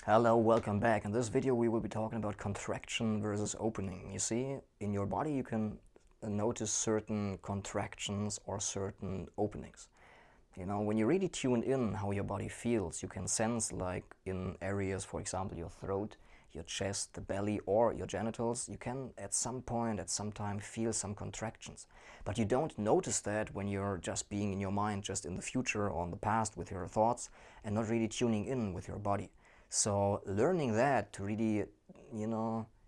Hello, welcome back. In this video we will be talking about contraction versus opening. You see, in your body you can notice certain contractions or certain openings. You know, when you really tune in how your body feels, you can sense, like in areas, for example, your throat, your chest, the belly, or your genitals, you can at some point, at some time, feel some contractions. But you don't notice that when you're just being in your mind, just in the future or in the past with your thoughts, and not really tuning in with your body. So learning that to really,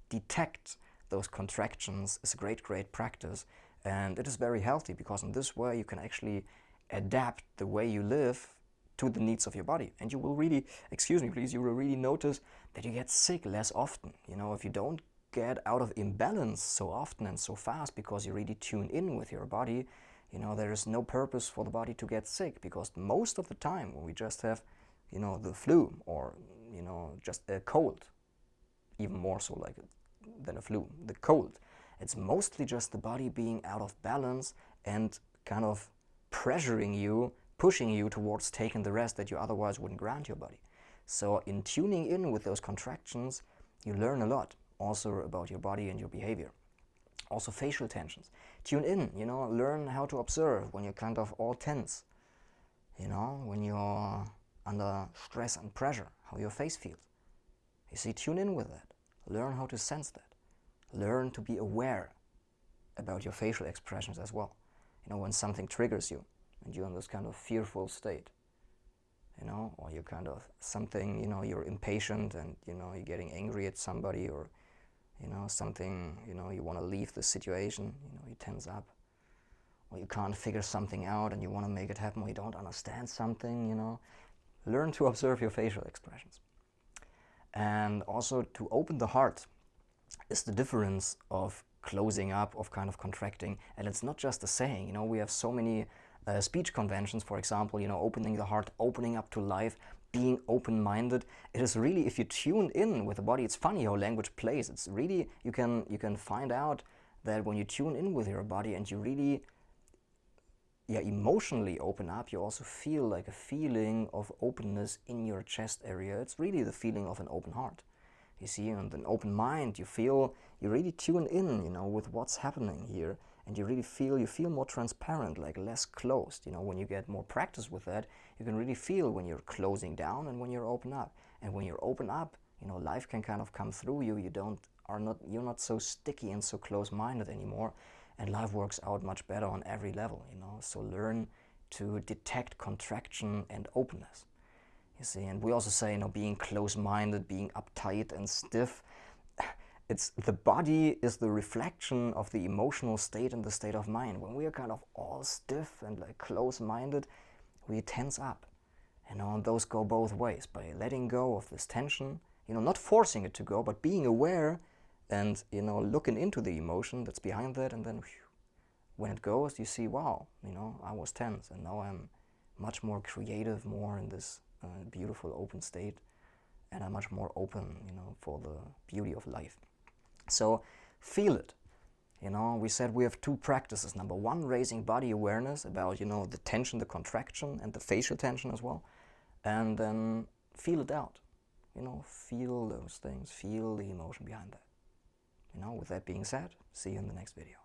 detect those contractions is a great practice, and it is very healthy because in this way you can actually adapt the way you live to the needs of your body, and you will really, you will really notice that you get sick less often. You know, if you don't get out of imbalance so often and so fast because you really tune in with your body, you know, there is no purpose for the body to get sick, because most of the time when we just have, the flu or, just a cold, even more so like than a flu, the cold, it's mostly just the body being out of balance and kind of pressuring you, pushing you towards taking the rest that you otherwise wouldn't grant your body. So in tuning in with those contractions, you learn a lot also about your body and your behavior. Also facial tensions. Tune in, learn how to observe when you're kind of all tense. When you're under stress and pressure, how your face feels. You see, tune in with that. Learn how to sense that. Learn to be aware about your facial expressions as well. When something triggers you and you're in this kind of fearful state, or you're kind of something, you're impatient and, you're getting angry at somebody, or, something, you want to leave the situation, you tense up, or you can't figure something out and you want to make it happen, or you don't understand something, learn to observe your facial expressions. And also to open the heart is the difference of closing up, of kind of contracting. And it's not just a saying, we have so many speech conventions, for example, opening the heart, opening up to life, being open-minded. It is really, if you tune in with the body, it's funny how language plays. It's really, you can find out that when you tune in with your body and you really emotionally open up, you also feel like a feeling of openness in your chest area. It's really the feeling of an open heart. You see, and an open mind, you really tune in, with what's happening here, and you feel more transparent, like less closed. When you get more practice with that, you can really feel when you're closing down and when you're open up. And when you're open up, life can kind of come through you. You're not so sticky and so close-minded anymore, and life works out much better on every level. So learn to detect contraction and openness. You see, and we also say, being close-minded, being uptight and stiff. It's the body is the reflection of the emotional state and the state of mind. When we are kind of all stiff and like close-minded, we tense up. And those go both ways. By letting go of this tension, not forcing it to go, but being aware and looking into the emotion that's behind that, and then when it goes, you see, wow, I was tense, and now I'm much more creative, more in this beautiful open state, and I'm much more open, for the beauty of life. So feel it. We said we have two practices. Number one, raising body awareness about, the tension, the contraction, and the facial tension as well. And then feel it out. Feel those things, feel the emotion behind that. With that being said, see you in the next video.